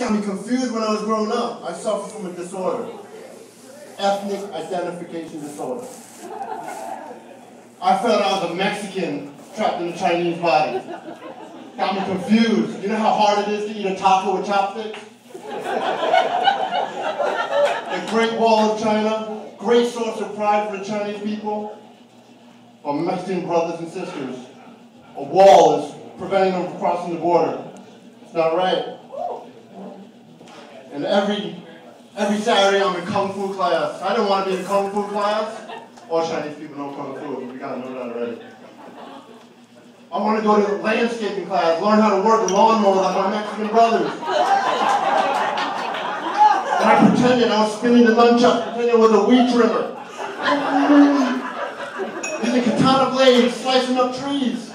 got me confused when I was growing up. I suffered from a disorder. Ethnic identification disorder. I felt I was a Mexican trapped in a Chinese body. Got me confused. You know how hard it is to eat a taco with chopsticks? The Great Wall of China, great source of pride for the Chinese people. Our Mexican brothers and sisters, a wall is preventing them from crossing the border. It's not right. And every Saturday I'm in Kung Fu class. I didn't want to be in Kung Fu class. All Chinese people know Kung Fu, you gotta know that already. I want to go to landscaping class, learn how to work a lawnmower like my Mexican brothers. And I pretended I was spinning the nunchuck, pretending it was a weed trimmer. Using katana blades, slicing up trees.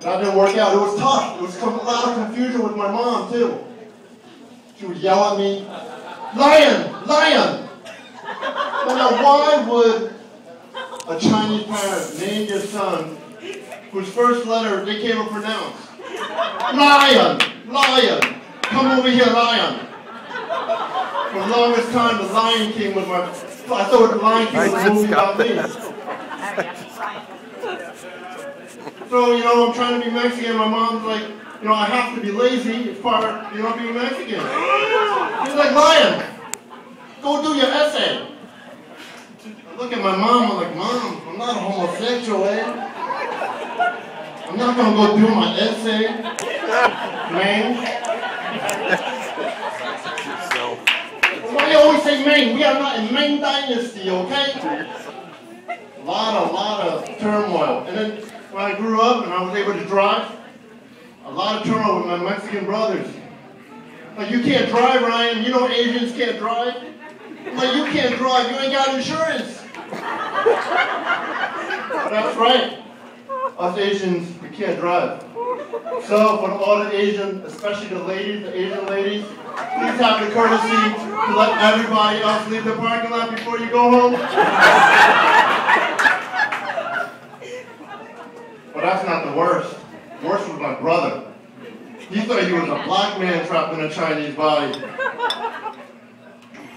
That didn't work out. It was tough. It was a lot of confusion with my mom, too. She would yell at me, "Lion! Lion!" Now, why would a Chinese parent name your son whose first letter they can't even pronounce? Lion! Lion! Come over here, Lion! For the longest time, the Lion King was my... I thought the Lion King was a movie about me. So, you know, I'm trying to be Mexican. My mom's like, you know, I have to be lazy. It's part of, you know, being Mexican. She's like, Lion, go do your essay. I look at my mom, I'm like, Mom, I'm not a homosexual, eh? I'm not going to go do my essay, man. Why do you always say Ming? We are not in Ming Dynasty, okay? A lot of turmoil. And then when I grew up and I was able to drive, a lot of turmoil with my Mexican brothers. Like, you can't drive, Ryan. You know Asians can't drive? I'm like, you can't drive. You ain't got insurance. That's right. Us Asians, we can't drive. So for all the Asian, especially the ladies, the Asian ladies, please have the courtesy to let everybody else leave the parking lot before you go home. But that's not the worst. The worst was my brother. He thought he was a black man trapped in a Chinese body.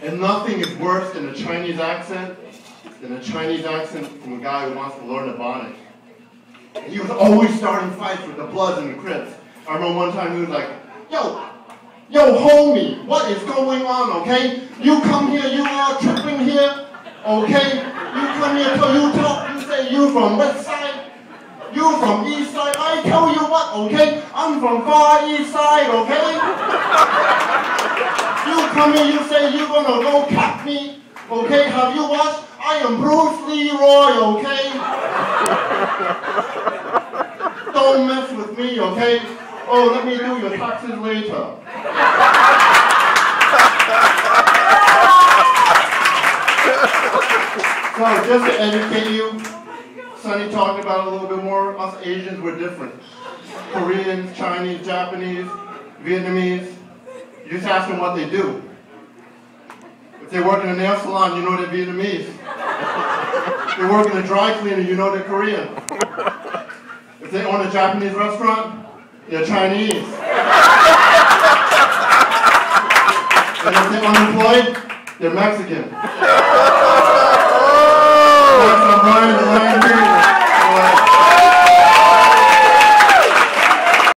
And nothing is worse than a Chinese accent from a guy who wants to learn Ebonics. He was always starting fights with the Bloods and the Crips. I remember one time he was like, yo, homie, what is going on, okay? You come here, you are tripping here, okay? You come here, you talk, you say you from West Side, you from East Side. I tell you what, okay? I'm from Far East Side, okay? You come here, you say you're gonna go cap me, okay? Have you watched? I am Bruce Leroy, okay? Don't mess with me, okay? Oh, let me do your taxes later. So, just to educate you, Sonny talked about it a little bit more. Us Asians, we're different. Koreans, Chinese, Japanese, Vietnamese. You just ask them what they do. If they work in a nail salon, you know they're Vietnamese. If they work in a dry cleaner, you know they're Korean. If they own a Japanese restaurant, they're Chinese. And if they're unemployed, they're Mexican. That's Brian the Lion King.